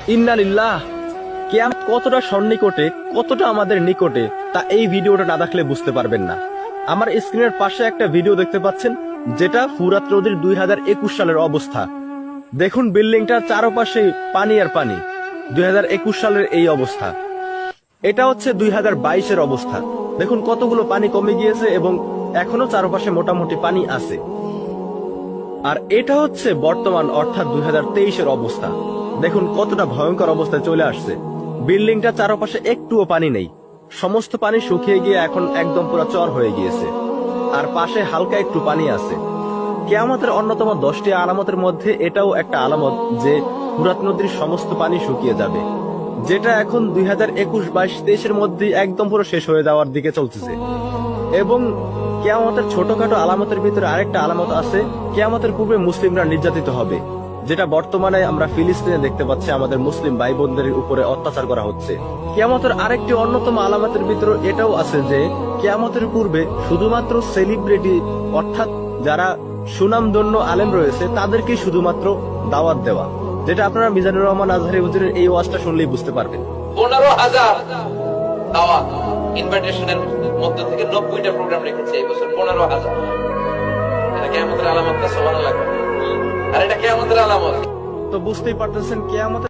ইন্নালিল্লাহ। কিয়ামত কতটা সন্নিকটে, কতটা আমাদের নিকটে, তা এই ভিডিওটা না দেখলে বুঝতে পারবেন না। আমার স্ক্রিনের পাশে একটা ভিডিও দেখতে পাচ্ছেন, যেটা ফুরাত নদীর 2021 সালের অবস্থা। দেখুন বিল্ডিংটার চারপাশে পানি আর পানি। 2021 সালের এই অবস্থা। এটা হচ্ছে 2022-এর অবস্থা। দেখুন কতগুলো পানি কমে গিয়েছে এবং এখনো চারপাশে মোটামুটি পানি আছে। আর এটা হচ্ছে বর্তমান অর্থাৎ 2023-এর অবস্থা। দেখুন কতটা ভয়ঙ্কর অবস্থায় চলে আসছে। বিল্ডিংটা চারপাশে একটুও পানি নেই, সমস্ত পানি শুকিয়ে গিয়ে এখন একদম পুরো চর হয়ে গিয়েছে। আর পাশে হালকা একটু পানি আছে। কিয়ামতের অন্যতম 10টি আলামতের মধ্যে এটাও একটা আলামত যে ফুরাত নদীর সমস্ত পানি শুকিয়ে যাবে, যেটা এখন 2021-22-23-এর মধ্যে একদম পুরো শেষ হয়ে যাওয়ার দিকে চলতেছে। এবং কিয়ামতের ছোটখাটো আলামতের ভিতরে আরেকটা আলামত আছে, কিয়ামতের পূর্বে মুসলিমরা নির্যাতিত হবে, যেটা বর্তমানে আমরা ফিলিস্তিনে দেখতে পাচ্ছি। আমাদের মুসলিম ভাই বোনদের উপরে অত্যাচার করা হচ্ছে। কিয়ামতের আরেকটি অন্যতম আলামতের ভিতরে এটাও আছে যে কিয়ামতের পূর্বে শুধুমাত্র সেলিব্রিটি অর্থাৎ যারা সুনামধন্য আলেম রয়েছে তাদেরকে শুধুমাত্র দাওয়াত দেওয়া, যেটা আপনারা মিজানুর রহমান আজহারি হুজুরের এই ওয়াজটা শুনলেই বুঝতে পারবেন। 15,000 দাওয়াত ইনভাইটেশনের মধ্য থেকে 90টা প্রোগ্রাম রেখেছে এই বছর। 15,000। এটা কিয়ামতের আলামত না? সুবহানাল্লাহ। আর এটা কিয়ামতের আলামত। তো বুঝতেই পারতেছেন কিয়ামতের